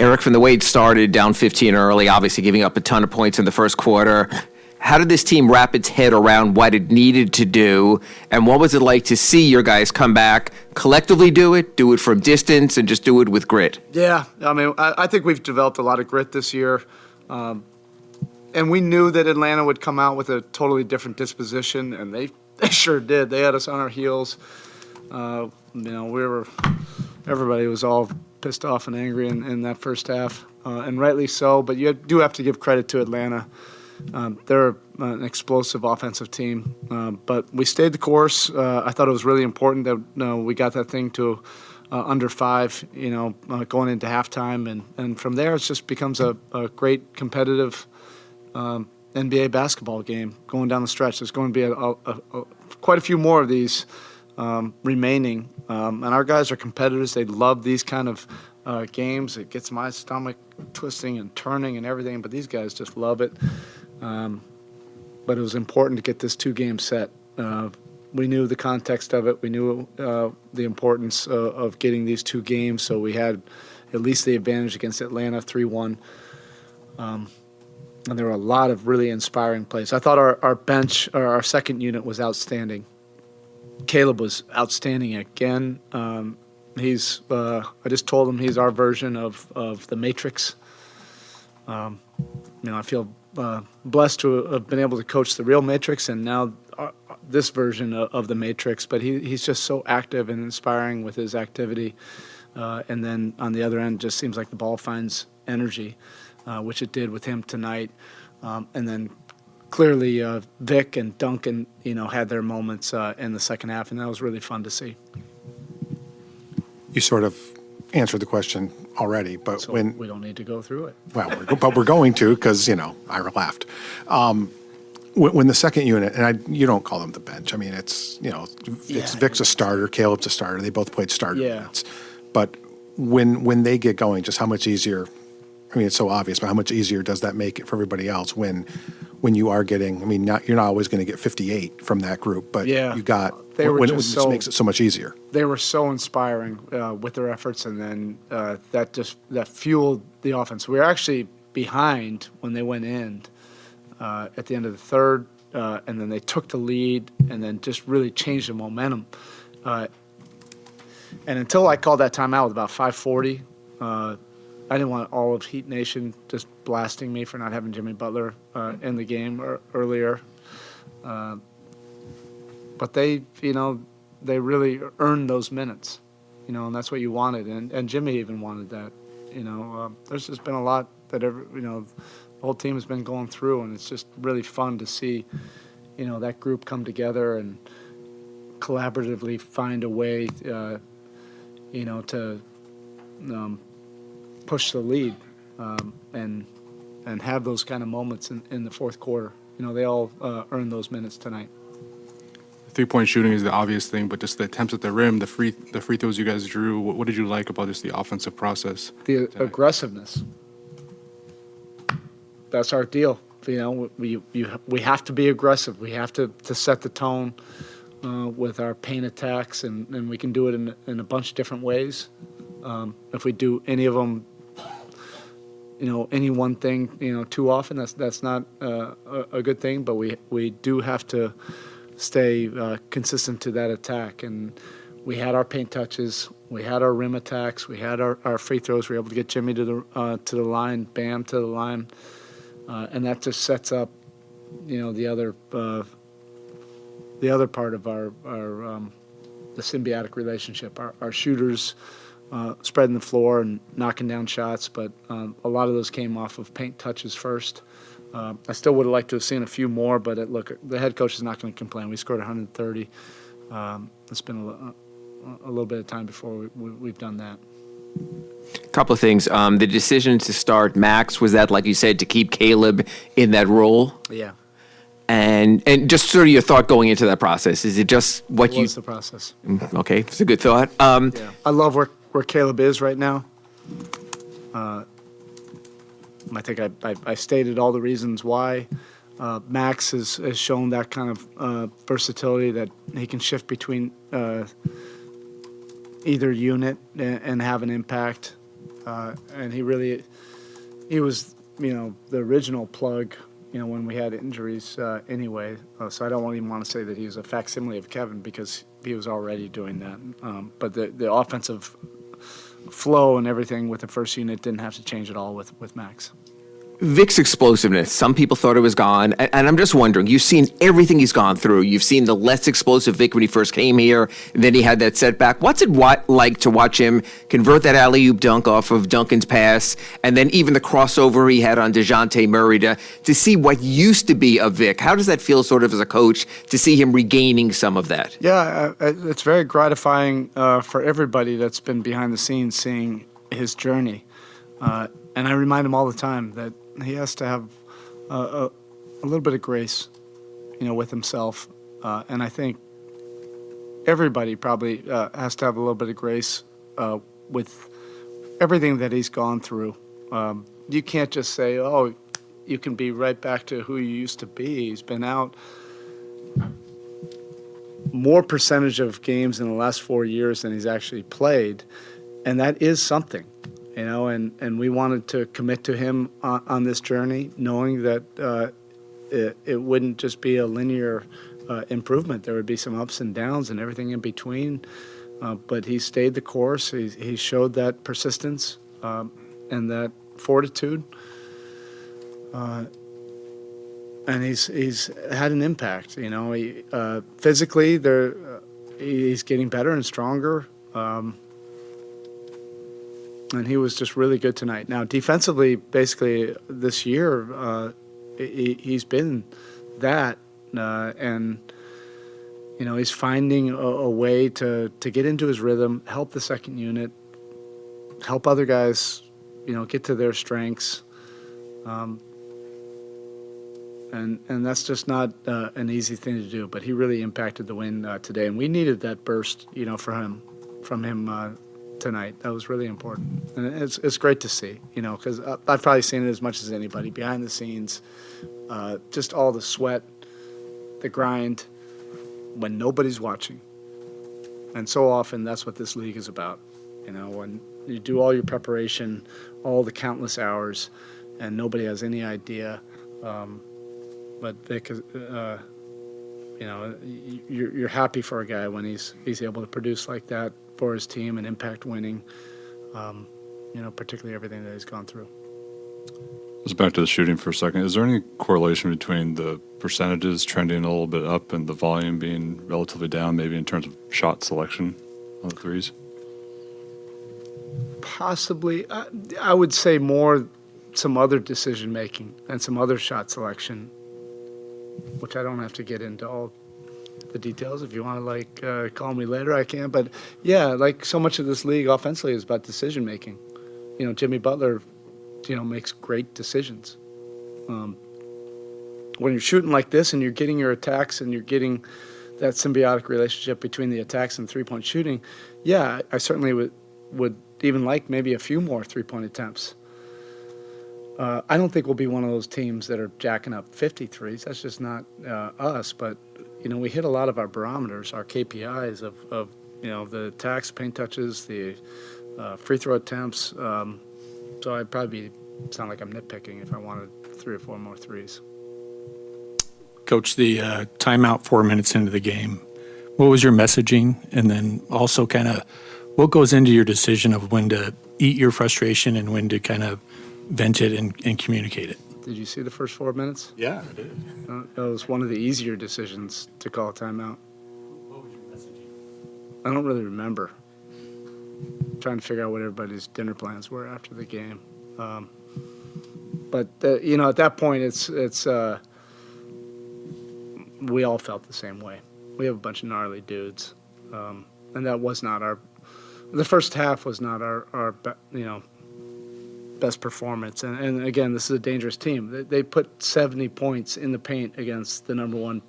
Erik, from the way it started, down 15 early, obviously giving up a ton of points in the first quarter, how did this team wrap its head around what it needed to do, and what was it like to see your guys come back, collectively do it from distance, and just do it with grit? Yeah, I mean, I think we've developed a lot of grit this year, and we knew that Atlanta would come out with a totally different disposition, and they sure did. They had us on our heels. Everybody was all pissed off and angry in that first half, and rightly so. But you do have to give credit to Atlanta. They're an explosive offensive team, but we stayed the course. I thought it was really important that we got that thing to under 5, going into halftime, and from there it just becomes a great competitive NBA basketball game going down the stretch. There's going to be quite a few more of these remaining, and our guys are competitors. They love these kind of games. It gets my stomach twisting and turning and everything, but these guys just love it. But it was important to get this 2-game set. We knew the context of it. We knew the importance of getting these 2 games, so we had at least the advantage against Atlanta 3-1. And there were a lot of really inspiring plays. I thought our bench, or our second unit, was outstanding. Caleb was outstanding again. I just told him he's our version of the Matrix. I feel blessed to have been able to coach the real Matrix, and now this version of the Matrix. But he's just so active and inspiring with his activity. And then on the other end, just seems like the ball finds energy, which it did with him tonight. And then clearly Vic and Duncan, had their moments in the second half, and that was really fun to see. You sort of answered the question already, but so we don't need to go through it. Well, but we're going to, because I laughed. When the second unit, and you don't call them the bench. I mean, it's Vic's a starter, Caleb's a starter. They both played starter minutes. But when they get going, just how much easier? I mean, it's so obvious, but how much easier does that make it for everybody else when you are getting? I mean, you're not always going to get 58 from that group, but you got. It just makes it so much easier. They were so inspiring with their efforts, and then that fueled the offense. We were actually behind when they went in at the end of the third, and then they took the lead, and then just really changed the momentum. And until I called that timeout with about 5:40, I didn't want all of Heat Nation just blasting me for not having Jimmy Butler in the game earlier. But they really earned those minutes, and that's what you wanted. And Jimmy even wanted that. There's just been a lot that the whole team has been going through, and it's just really fun to see, that group come together and collaboratively find a way, to push the lead and have those kind of moments in the fourth quarter. They all earned those minutes tonight. Three-point shooting is the obvious thing, but just the attempts at the rim, the free throws you guys drew, what did you like about just the offensive process? The aggressiveness. That's our deal. We have to be aggressive. We have to set the tone with our paint attacks, and we can do it in a bunch of different ways. If we do any of them, any one thing, too often, that's not a good thing. But we do have to stay consistent to that attack. And we had our paint touches, we had our rim attacks, we had our free throws. We were able to get Jimmy to the line, Bam to the line, and that just sets up, the other part of our the symbiotic relationship. Our shooters spreading the floor and knocking down shots, but a lot of those came off of paint touches first. I still would have liked to have seen a few more, but look, the head coach is not going to complain. We scored 130. It's been a little bit of time before we've done that. A couple of things. The decision to start Max, was that, like you said, to keep Caleb in that role? Yeah. And just sort of your thought going into that process. Is it just what you... What's the process? Okay, it's a good thought. Yeah. I love where Caleb is right now. I think I stated all the reasons why. Max has shown that kind of versatility, that he can shift between either unit and have an impact. and he was, the original plug, when we had injuries anyway. So I don't even want to say that he was a facsimile of Kevin because he was already doing that. But the offensive flow and everything with the first unit didn't have to change at all with Max. Vic's explosiveness, some people thought it was gone. And I'm just wondering, you've seen everything he's gone through. You've seen the less explosive Vic when he first came here, and then he had that setback. What's it like to watch him convert that alley-oop dunk off of Duncan's pass, and then even the crossover he had on DeJounte Murray to see what used to be a Vic? How does that feel sort of as a coach to see him regaining some of that? Yeah, it's very gratifying for everybody that's been behind the scenes seeing his journey. And I remind him all the time that he has to have a little bit of grace, with himself. And I think everybody probably has to have a little bit of grace with everything that he's gone through. You can't just say, oh, you can be right back to who you used to be. He's been out more percentage of games in the last 4 years than he's actually played. And that is something. And we wanted to commit to him on this journey, knowing that it wouldn't just be a linear improvement. There would be some ups and downs and everything in between. But he stayed the course. He showed that persistence and that fortitude. And he's had an impact. Physically, he's getting better and stronger. And he was just really good tonight. Now, defensively, basically this year, he's been that, and he's finding a way to get into his rhythm, help the second unit, help other guys, get to their strengths, and that's just not an easy thing to do. But he really impacted the win today, and we needed that burst, from him. Tonight. That was really important. And it's great to see, because I've probably seen it as much as anybody behind the scenes, just all the sweat, the grind when nobody's watching. And so often that's what this league is about, when you do all your preparation, all the countless hours, and nobody has any idea. But Vic, you're happy for a guy when he's able to produce like that for his team and impact winning, particularly everything that he's gone through. Let's back to the shooting for a second. Is there any correlation between the percentages trending a little bit up and the volume being relatively down, maybe in terms of shot selection on the threes? Possibly. I would say more some other decision-making and some other shot selection, which I don't have to get into all the details. If you want to call me later, I can. But yeah, so much of this league offensively is about decision making. Jimmy Butler, makes great decisions. When you're shooting like this and you're getting your attacks and you're getting that symbiotic relationship between the attacks and 3-point shooting, yeah, I certainly would even like maybe a few more 3-point attempts. I don't think we'll be one of those teams that are jacking up 53s. That's just not us. But we hit a lot of our barometers, our KPIs of the attacks, paint touches, the free throw attempts. So I'd probably sound like I'm nitpicking if I wanted 3 or 4 more threes. Coach, the timeout 4 minutes into the game, what was your messaging? And then also kind of what goes into your decision of when to eat your frustration and when to kind of vent it and communicate it? Did you see the first 4 minutes? Yeah, I did. That was one of the easier decisions to call a timeout. What was your messaging? I don't really remember. I'm trying to figure out what everybody's dinner plans were after the game. But at that point, it's we all felt the same way. We have a bunch of gnarly dudes, and that was not the first half was not our best performance. And again, this is a dangerous team. They put 70 points in the paint against the number 1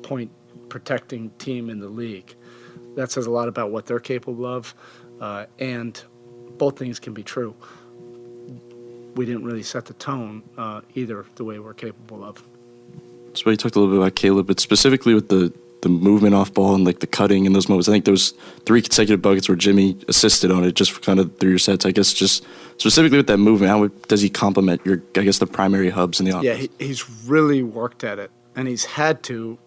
point protecting team in the league. That says a lot about what they're capable of, and both things can be true. We didn't really set the tone either the way we're capable of. So you talked a little bit about Caleb, but specifically with the the movement off ball and like the cutting in those moments. I think there was 3 consecutive buckets where Jimmy assisted on it just for kind of through your sets. I guess just specifically with that movement, how does he complement your, I guess, the primary hubs in the offense? Yeah, he's really worked at it, and he's had to.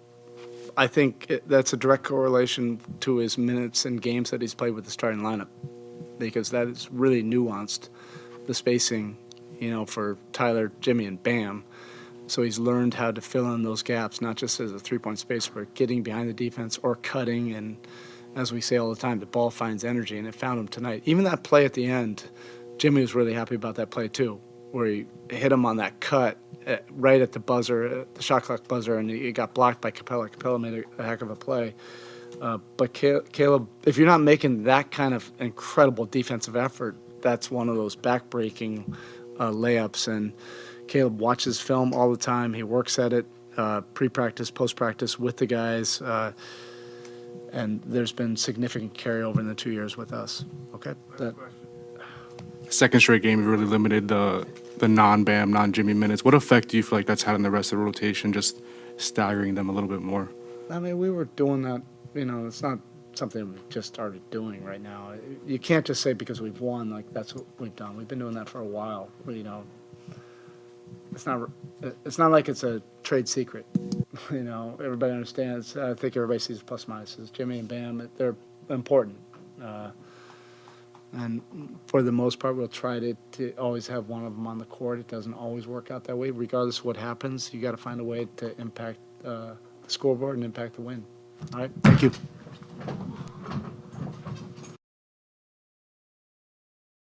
I think that's a direct correlation to his minutes and games that he's played with the starting lineup, because that is really nuanced, the spacing, for Tyler, Jimmy, and Bam. So he's learned how to fill in those gaps, not just as a three-point spacer, but getting behind the defense or cutting. And as we say all the time, the ball finds energy, and it found him tonight. Even that play at the end, Jimmy was really happy about that play too, where he hit him on that cut right at the buzzer, the shot clock buzzer, and he got blocked by Capella. Capella made a heck of a play. But Caleb, if you're not making that kind of incredible defensive effort, that's one of those back-breaking layups. And Caleb watches film all the time. He works at it, pre-practice, post-practice with the guys. And there's been significant carryover in the 2 years with us. Okay? Second straight game, you really limited the non-Bam, non-Jimmy minutes. What effect do you feel like that's had on the rest of the rotation, just staggering them a little bit more? I mean, we were doing that. It's not something we've just started doing right now. You can't just say because we've won, like that's what we've done. We've been doing that for a while. It's not like it's a trade secret. Everybody understands. I think everybody sees the plus minuses. Jimmy and Bam, they're important. And for the most part, we'll try to always have one of them on the court. It doesn't always work out that way. Regardless of what happens, you got to find a way to impact the scoreboard and impact the win. All right, thank you.